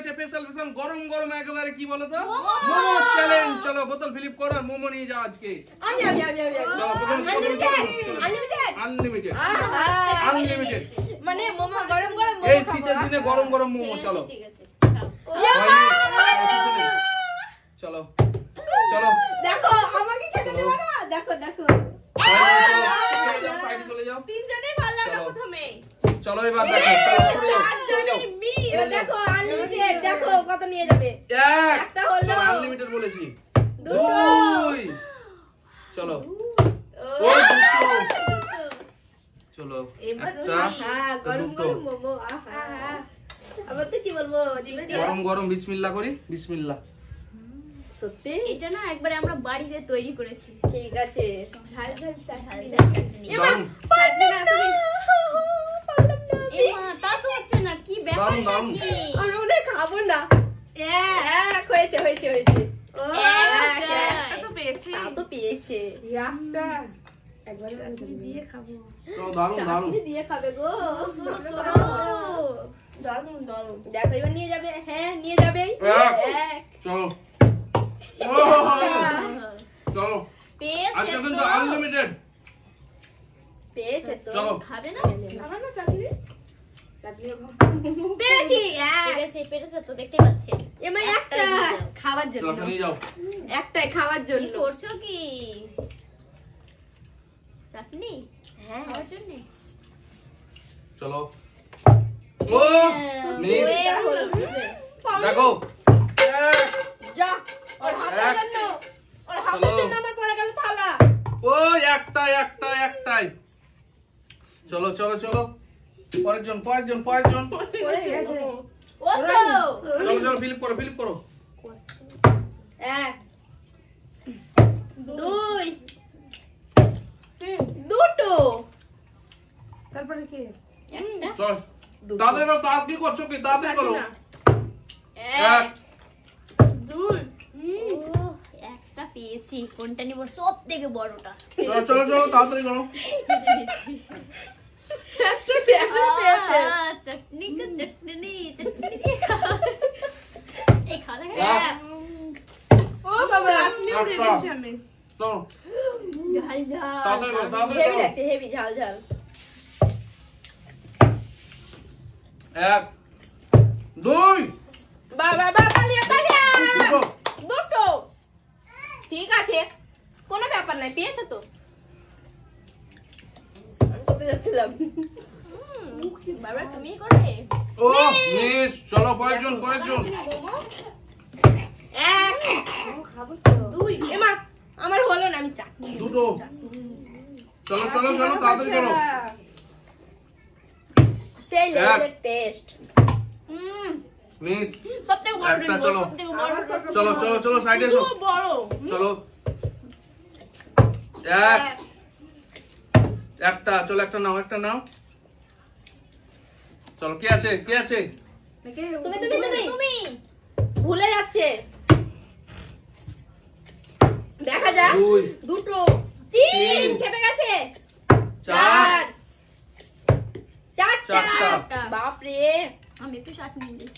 আছে special special গরম গরম একেবারে কি বলো তো মোমো চ্যালেঞ্জ। চলো বোতল ফিলিপ করো আর মোমো নিয়ে যাও আজকে। আমি চলো আনলিমিটেড মানে মোমো গরম গরম মোমো এই শীতের দিনে গরম গরম মোমো। চলো ঠিক আছে চলো চলো দেখো আমাকে খেতে দেব না। দেখো চলে যাও তিনজনেই ভালো লাগলো প্রথমে। চলো এবার দেখো চলে যাও এবার দেখো আনলিমিটেড। দেখো কত নিয়ে যাবে। একটা হলো আনলিমিটেড বলেছি। দুই চলো ওই দুটো চলো একটা গরম গরম মোমো। আবার তো কি বলবো গরম গরম বিসমিল্লাহ করি। বিসমিল্লাহ। সত্যি এটা না একবারে আমরা বাড়িতে তৈরি করেছি। ঠিক আছে ঝাল চাটনি দারুন তা তো হচ্ছে না কি ব্যাপার কি আমরা মনে খাবো না। হয়েছে তো পেয়েছে একবার দিয়ে খাবো। দারুন দিয়ে খাবে গো। দারুন দেখো এবার নিয়ে যাবে। হ্যাঁ নিয়ে যাবে। চলো চলো আজকে কিন্তু আনলিমিটেড পেয়েছে তো। চলো খাবে না চাটনি পেরেছি। পেরেছো তো দেখতে পাচ্ছি। এমা একটা খাবার জন্য নিয়ে যাও। একটাই খাবার কি জন্য। করছো কি চাটনি? হ্যাঁ খাওয়ার জন্য। চলো ও মিস দেখো যা ওর হাতের জন্য আমার পড়ে গেল থালা। ও একটাই চলো পরের জন পড়ে গেছে। ও তো চলো ফিলিপ করো 1 2 দুটো তারপরে কি একটা চল তাড়াতাড়ি করো। তাড়াতাড়ি কি করছো কি তাড়াতাড়ি করো। 1 2 একটা পেয়েছি। কোনটা নিব? সব থেকে বড়টা। চলো তাড়াতাড়ি করো। চটনি এই খালা ও বাবা আপনি উড়ে গেছি আমি। চলো ঝাল তাড়াতাড়ি করো হেভি লাগছে হেভি ঝাল 1 2 বাবা তালিয়া দুটো ঠিক আছে কোনো ব্যাপার নাই। পেয়েছে তো আমি কোথায় যাচ্ছিলাম। বাবা তুমি করে ও মিস চলো পরের জন 1 খাবো তো 2 এমা আমার হলো না। আমি চাটনি দুটো চলো তাড়াতাড়ি করো। সেই লেভেলের টেস্ট। মিস সবথেকে বড় একটা চলো সবথেকে বড় চলো সাইডে এসো। বড় চলো একটা চলো একটা নাও চলো কে আছে তুমি ভুলে যাচ্ছে। দেখা যাক। দুটো 3 খেপে গেছে। 4 চারটা বাপ রে। আমি একটু চাটনি নিই।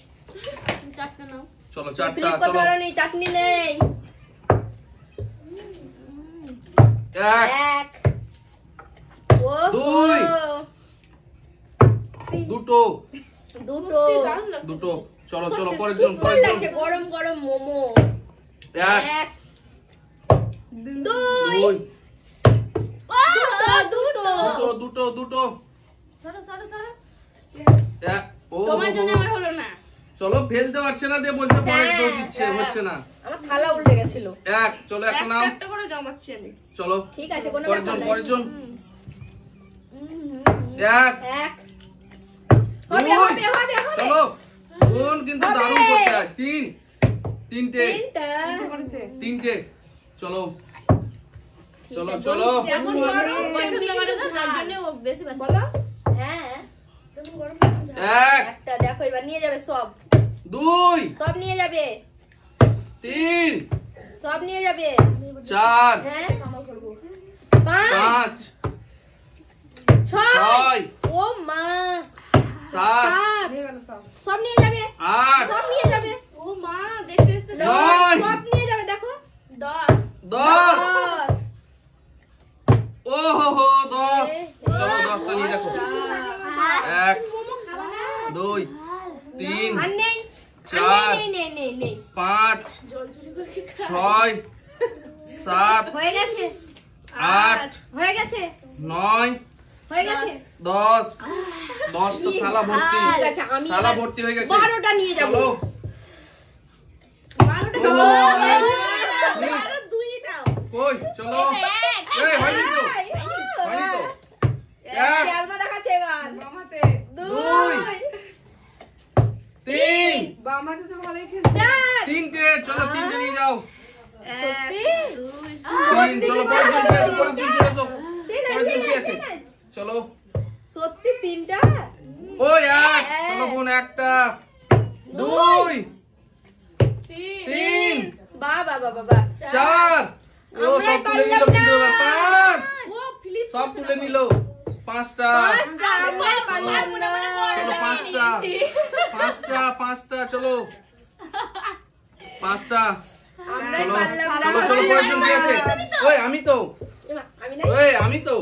চাটটা নাও। চলো চারটা ফ্লিপ করতে চলো পারোনি চাটনি নেই। 1 ও 2 দুটো চলো সত্যি পরের জন সুন্দর লাগছে গরম গরম মোমো। 1 2 দুটো সরো ও তোমার জন্য আমার হলো না। চলো ফেলতে পারছে না দিয়ে বলছে পরে দোষ দিচ্ছে হচ্ছে না। আমার থালা উল্টে গেছিল। চলো একটা নাম একটা করে জমাচ্ছি আমি। চলো ঠিক আছে কোনো পরের ব্যাপার জন 1 হবে চলো কোন কিন্তু দারুণ করছে আজ। 3টে চলো যেমন গরম পছন্দ করে না তার জন্য ও বেশি বলো। হ্যাঁ একটা দেখো এবার নিয়ে যাবে সব। 2 সব নিয়ে যাবে। 3 সব নিয়ে যাবে। 4 হ্যাঁ 5 6 ও মা 7 সব নিয়ে যাবে। 8 সব নিয়ে যাবে। 10 10 ও হো 10 চলো 10টা নিয়ে দেখো 1 2 3 আর নেই 4 নেই 5 6 7 হয়ে গেছে 8 হয়ে গেছে 9 হয়ে গেছে 10 10 তো থালা ভর্তি ঠিক আছে আমি থালা ভর্তি হয়ে গেছে 12টা নিয়ে যাব চলো 12টা ও, মিস কই চলো এই হয়নি তো হয়নি তো এক খেলমা দেখাচ্ছে এবার বামাতে 2 3 বামাতে তো ভালোই খেলছে 4 তিনটে চলো তিনটে নিয়ে যাও সত্যি 3 চলো পরের জন চলে এসো পরের জন কি আছে চলো সত্যি তিনটা ও এক চলো বোন একটা 2 3 বাবা বাবা 4 ও আমরাই সব তুলে নিল পারলাম কিন্তু এবার না। 5 ও ফিলিপ সব তুলে নিল 5টা আমরাই পারলাম না চলো 5টা চলো 5টা আমরাই চলো পারলাম না চলো চলো পরের জন কি আছে ওই আমি তো আমি না ওই আমি তো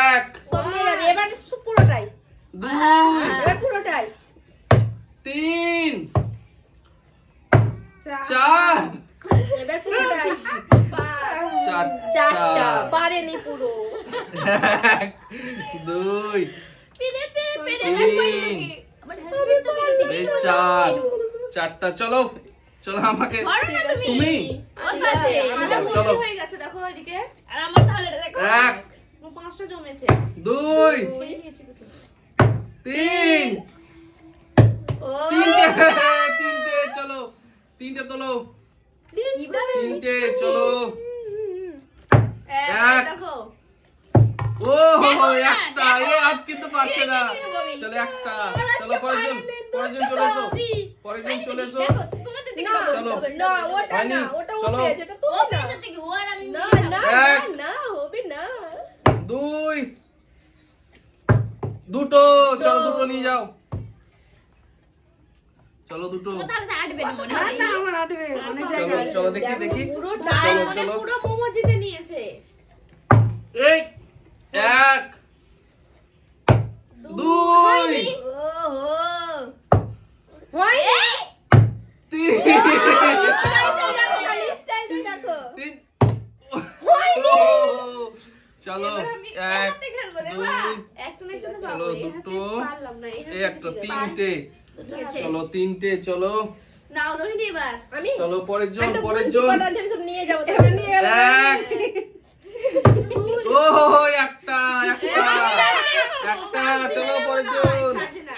এক সব নিয়ে যাবে এবার পুরোটাই 2 এবার পুরোটাই 3 4 এবার পুরোটাই 4টা পারেনি পুরো 1 2 পেরেছে এই 4টা চলো চলো আমাকে তুমি চলো হয়ে গেছে দেখো এদিকে আর আমার তাহলে দেখো 1 5টা জমেছে 2 3 ও তিনটে চলো তিনটে তোলো তিনটে চলো এক। দেখো ও হো একটা এ আপ কিন্তু পারছে না চলো একটা চলো পরের জন চলে এসো পরের জন চলে এসো চলো না ওটা হয়নি? না ওটা চলো। ওঠে যেটা তুমি না না না এক। না হবে না 2 দুটো চলো দুটো নিয়ে যাও চলো দুটো না আমার আটবে অনেক চলো জায়গায় চলো দেখি দেখি পুরো চলো মানে চলো পুরো মোমো জিতে নিয়েছে এই 1 2 ওহো হয়নি 3 স্টাইলটা দেখো 3 চলো এবার আমি এক একসাথে খেলবো রে দুই, বাহ একটা না একটা তো চলো, পাবো এই দুটো, হাতে পারলাম না এই এই হাতে একটা দুটো। তিনটে আছে। চলো তিনটে চলো নাও রোহিণী এবার আমি চলো পরের জন আমি তো পরের বলছি জন কটা আছে আমি সব নিয়ে যাবো তাহলে নিয়ে গেলাম এক ও একটা একটা একটা চলো পরের জন সাজে না।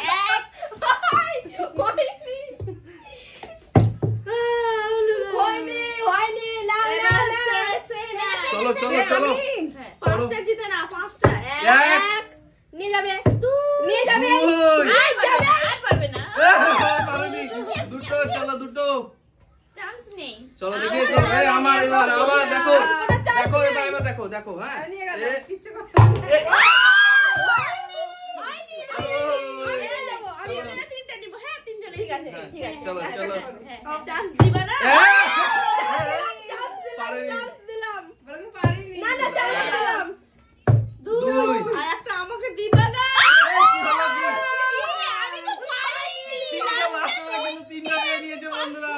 হয়নি হয়নি না না না চলো চলো চলো পাঁচটা জিতে না পাঁচটা এক নিয়ে যাবে নিয়ে যাবে দুই আর যাবে পারোনি। দুটো চলো দুটো চান্স নেই চলো দেখিয়েছো এই আমার এবার আবার দেখো দেখো এবার দেখো দেখো হ্যাঁ এ, এ, আমি নিয়ে যাবো আমি এখানে তিনটা নিব হ্যাঁ তিনজনে ঠিক আছে ঠিক আছে চলো চলো চান্স দিবা না পারেনি। চান্স দিলাম পারিনি না না চান্স দিলাম দুই আর একটা আমাকে দিবা না কি হলো কি? আমি তো পারিনি তিনটা last বেলা কিন্তু তিনটা পেয়ে নিয়েছে বন্ধুরা